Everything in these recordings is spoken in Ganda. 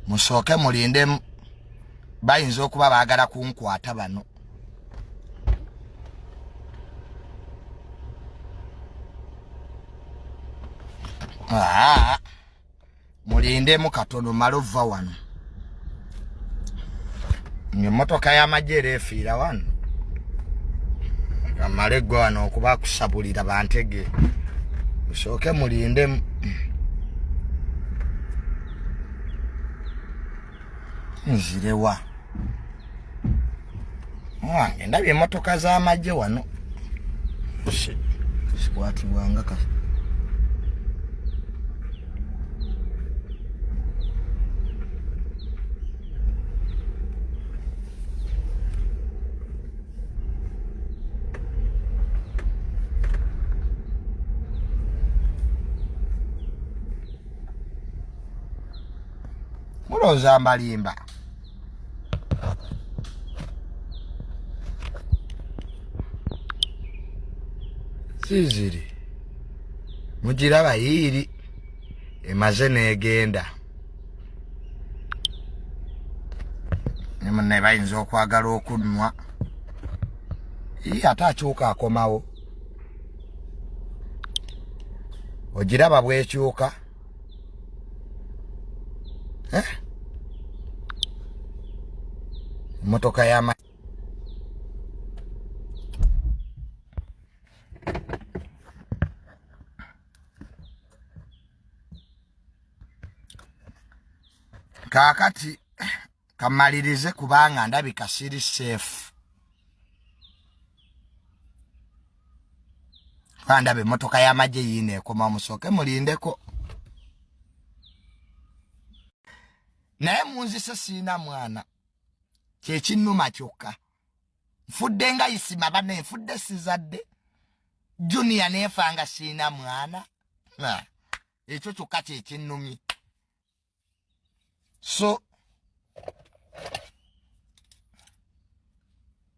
Musooke mulinde bayinza okuba baagala kunkwata bano. Mulindemu katono malova wano. Emmotoka y'amagye efiira wano. Tamale gwe wano okuba kusabulira bantege. Musooke mulindemu. Nzirewa. Mwange ndabye emmotoka z'amagye wano. Sikwatibwanga kasi. Muloza mbalimba. Siziri. Mujiraba yiri. Emaze negenda. Nemune bayinza okwagala okunwa. Ate akyuka akomawo. Ogiraba bwekyuka. Motoka yama kakati kamalirize kubanga ndabika siri safe. Kandabe motoka y'amagye yine ekoma musooke mulindeko. Naye munzise siina mwana. Kyekinnuma kyokka. Nfudde nga isima bane nfudde sizadde. Junior neefanga siina mwana. Ekyo kyokka kyekinnumye. So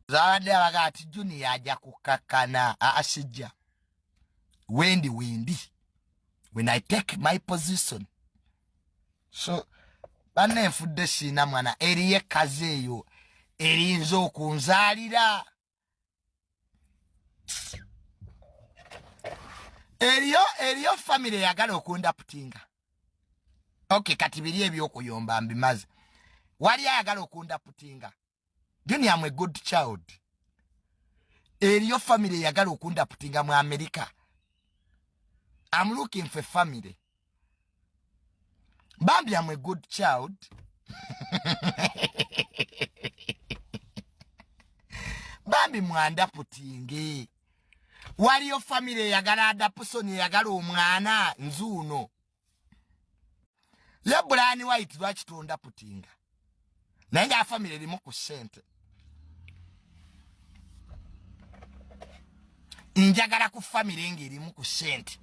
zaadde abaga ati Junior ajja kukakkana. Asijja. Wendi. When I take my position. So bane nfudde siina mwana eriye kazi eyo erinza okunzaalira. Eriyo family yagala okunda putinga. Okay, kati biri ebyokuyomba mbimaze. Wali ayagala okunda putinga. Junior am a good child. Eriyo family yagala okunda putinga mu America. I'm looking for family. Bambi, I'm a good child. Bambi mwanda putinge. Waliyo family yagala adapusoni yagala omwana nzuno. Ye Bulani White lwakitonda putinga. Naye nga family erimu ku ssente. Njagala ku family ng'erimu ku ssente.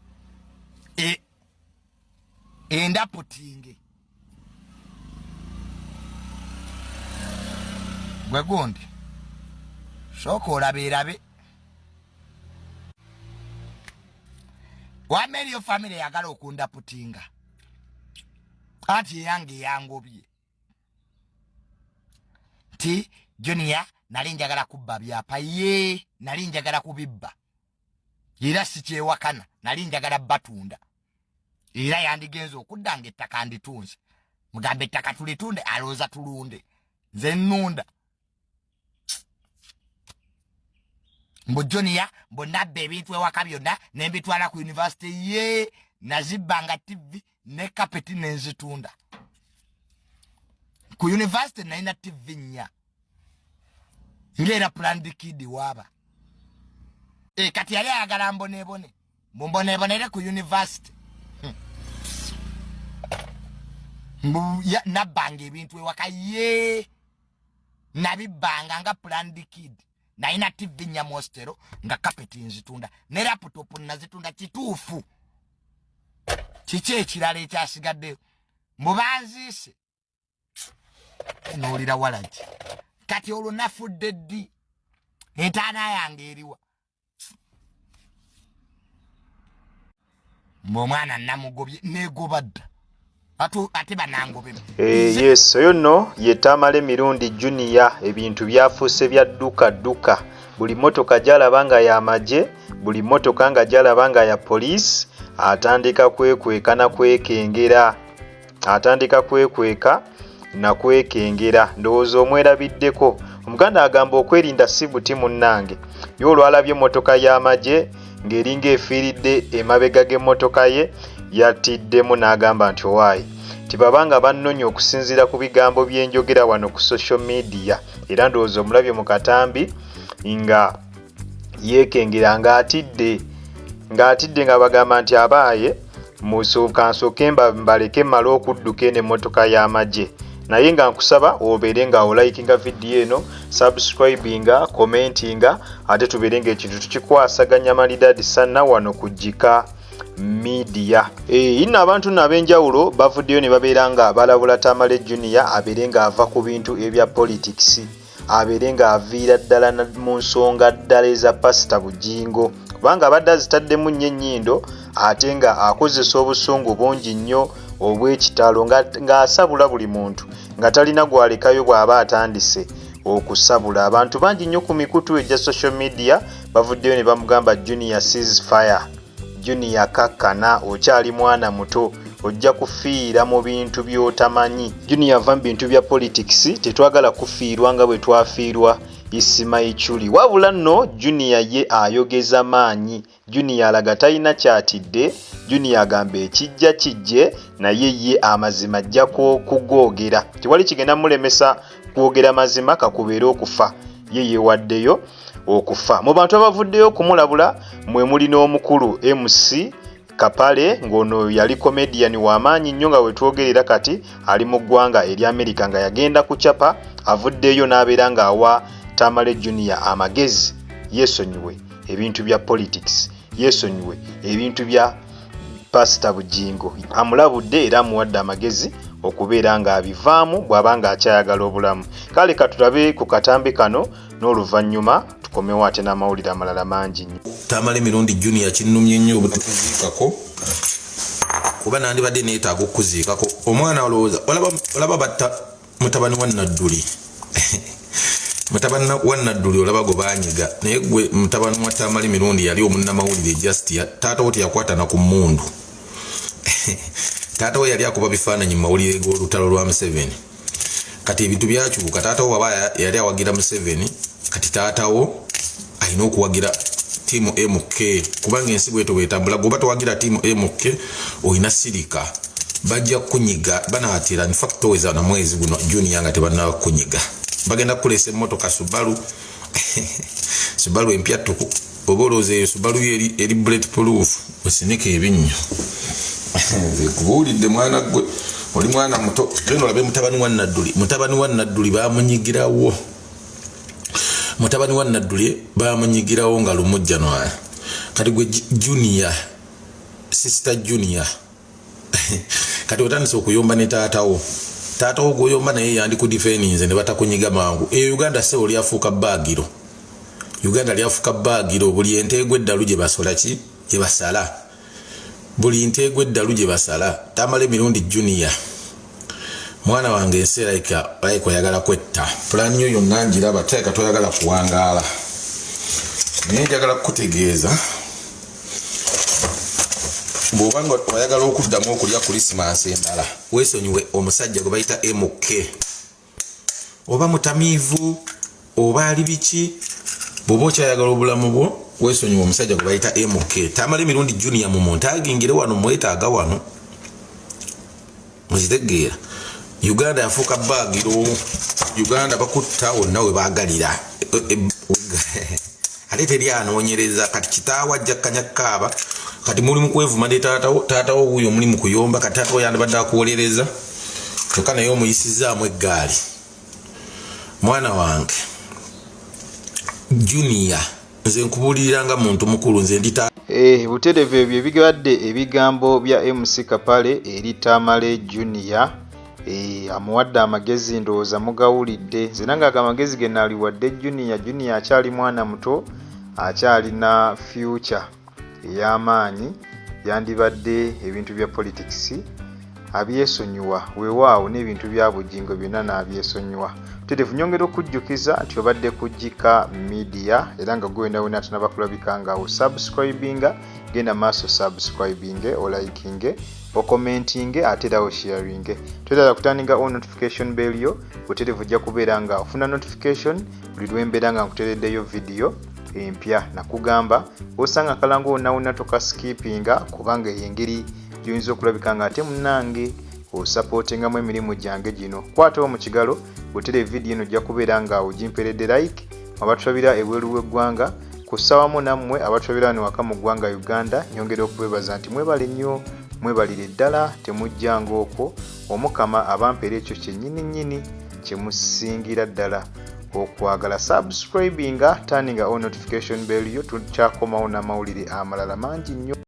Enda putinge. Gwe gundi. Sooka olabeerabe. Wameriyo family yagala okunda putinga. Anti yange yangobye. Ti Junior nali njagala kubba byapa ye. Nali njagala kubibba. Era sikyewakana. Nali njagala batunda. Era yandigenza okudda ng'ettaka nditunze. Mugambe ettaka tulitunde alooza tulunde. Nze nnunda. Mbu Junior mbu nabba ebintu ewaka byonna ne mbitwala ku university ye. Nazibbanga TV ne kapeti nenzitunda. Ku university nalina TV nnya. Ng'era planned kid waaba. Kati yali ayagala mboneebone. Mboneebonere ku university. Nabbanga ebintu ewaka ye. Nabibbanga nga planned kid. Naina TV nya mostero nga kapeti nzitunda. Ne laptop nazitunda kituufu. Kiki ekirala ekyasigadde. Mubanziise. Noolira walagi. Kati olwo nafudde ddi. Entaana yange eriwa. Omwana namugobye negobadda. ate banangobe. Yes, oyo nno ye Tamale Mirundi Junior. Ebintu byafuuse bya dduka. Buli motoka gyalaba nga ya maje, buli motoka nga gyalaba nga ya poliisi, atandika kwekweka na kwekengera. Ndowooza omwerabiddeko. Omuganda agamba okwerinda si buti munnange. Yo olwalabye emmotoka y'amaje ng'eringa efiiridde emabega g'emmotoka ye, yattiddemu n'agamba nti owaayi tibabanga bannonye okusinziira ku bigambo byenjogera wano ku social media. Era ndowooza omulabye mu katambi nga yeekengera ng'atidde nga bagamba nti abaaye nsooke mbaleke mmale okudduka eno emmotoka y'amaje. Naye nga nkusaba obeere nga olikinga vidiyo eno, subscribinga, commentinga, ate tubeere ng'ekintu tukikwasaganya malidadi sana wano ku Jeeke media. Inno abantu n'ab'enjawulo bavuddeyo ne babeera nga balabula Tamale Junior abeere nga ava ku bintu ebya politics, abeere nga aviira ddala mu nsonga ddala eza pasita Bujingo, kubanga abadde azitaddemu nnyo ennyindo ate nga akozesa obusungu bungi nnyo obw'ekitalo ng'asabula buli muntu nga talina gwalekayo bw'aba atandise okusabula. Abantu bangi nnyo ku mikutu egya social media bavuddeyo ne bamugamba Junior ceasefire, Junior kakkana, okyali mwana muto, ojja kufiira mu bintu by'otamanyi. Junior ava mu bintu bya politics, tetwagala kufiirwa nga bwe twafiirwa Isimaichuli. Wabula nno Junior ye ayogeza maanyi. Junior alaga talina kyatidde. Junior agamba ekijja kijje, naye ye amazima ajja kugoogera. Tewali kigenda mulemesa kwogera mazima kakubeera okufa. Ye yewaddeyo okufa. Mu bantu abavuddeyo kumulabula mwe muli n'omukulu MC Kapale, ng'ono yali comedian w'amaanyi nnyo nga wetwogerera kati ali mu ggwanga eri America nga yagenda kucapa. Avuddeyo n'abeera ng'awa Tamale Junior amagezi yeesonyiwe ebintu bya politics, yeesonyiwe ebintu bya pasita Bujingo. Amulabudde era amuwadde amagezi okubeera ng'abivaamu bw'abanga akyayagala obulamu. Kale katulabe ku katambi kano n'oluvannyuma tukomewo ate n'amawulire amalala mangi nnyo. Tamale Mirundi Junior kinnumye nnyo obutukuziikako kuba nandibadde neetaaga okuziikako. Omwana olowooza olaba batta mutabani wa Nadduli mutabani wa Nadduli olaba gwe baanyiga, naye gwe mutabani wa Tamale Mirundi yali omunnamawulire just taata wo teyakwata na ku mmundu. Taata wo yali akuba bifaananyi mu mawulire g'olutalo lwa Museveni. Kati ebintu byakyuka. Taata wo waba yali awagira Museveni, kati taata wo alina okuwagira tiimu MK, kubanga ensi bwetyo bwetambula. Goba towagira tiimu MK olina sirika, bajja kunyiga banaatira. In fact toweza na mwezi guno Junior nga tebannaba kunyiga. Bagenda kuleesa emmotoka Subaru empya tuku. Oba olowooza Subaru eri bulletproof osinike ebinnyo. Kubuulidde mwana gwe, oli mwana muto. Genda olabe mutabani wa Nadduli. Mutabani wa Nadduli baamunyigirawo. Mutabani wa Nadduli baamunyigirawo nga lumujja noaya. Kati gwe Junior, sister Junior. Kati otandise okuyomba ne taatawo. Taatawo gw'oyomba naye yandi ku defendinze ne batakunyiga mangu. Uganda se oli afuuka baagiro. Uganda lyafuuka baagiro. Buli enteego eddalu gye basola ki? Gye basala. Buli nteego eddalu gye basala. Tamale Mirundi Junior, mwana wange enseera like oyagala kwetta. Pulaani yo yonna ngiraba, teeka toyagala kuwangaala. Naye njagala kukutegeeza bw'obanga oyagala okuddamu okulya Kulisimasi endala, weesonyiwe omusajja gwe bayita MK. Oba mutamiivu oba ali biki, bw'oba okyayagala obulamu bwo weesonyiwe omusajja gwe bayita MK. Tamale Mirundi Junior mu muntagingire wano, mwetaaga wano, muzitegeera. Uganda yafuuka baagiro. Uganda bakutta wonna we baagalira. Ate teri anoonyereza. Kati kitaawo ajja kkanyakkaaba. Kati muli mu kwevuma ne taatawo wuuyo muli mu kuyomba. Kati taatawo yandibadde akuwolereza kyokka naye omuyisizaamu eggaali. Mwana wange Junior, nze nkubuulirira nga muntu mukulu, nze ndita butereevu ebyo ebibadde ebigambo bya MC Kapale eri Tamale Junior. Amuwadde amagezi, ndowooza mugawulidde. Nze nange ago amagezi ge naaliwadde Junior. Junior akyali mwana muto, akyalina future ey'amaanyi. Yandibadde ebintu bya politics abyesonyiwa weewaawo n'ebintu bya bugingo byonna n'abyesonyiwa. Tuteefu nyongera okujjukiza nti obadde ku Jeeke Media era nga gwe wena wena tanaba kulabika nga osubscribinga, genda maaso subscribinge, olikinge, okomentinge ate era osharinge. Twetaaga kutandika on notification bell yo butereevu ojja kubeera nga ofuna notification buli lwembeera nga nkuteereddeyo video empya. Nakugamba osanga akalango wonna tokaskipinga kubanga ey'engeri gy'oyinza okulabika nga ate munnange osupportingamu emirimu gyange gino. Kwatawo mu kigalo butere video eno ojja kubeera nga ogimperedde like abatulabira ebweru w'eggwanga kusawamu nammwe abatulabira wano waka mu ggwanga Uganda. Nyongera okubebaza nti mwebale nnyo, mwebalire ddala, temujjanga okwo. Omukama abampeera ekyo kyennyini kye musingira ddala okwagala. Subscribinga, turninga on notification bell yo, tukyakomawo n'amawulire amalala mangi nnyo.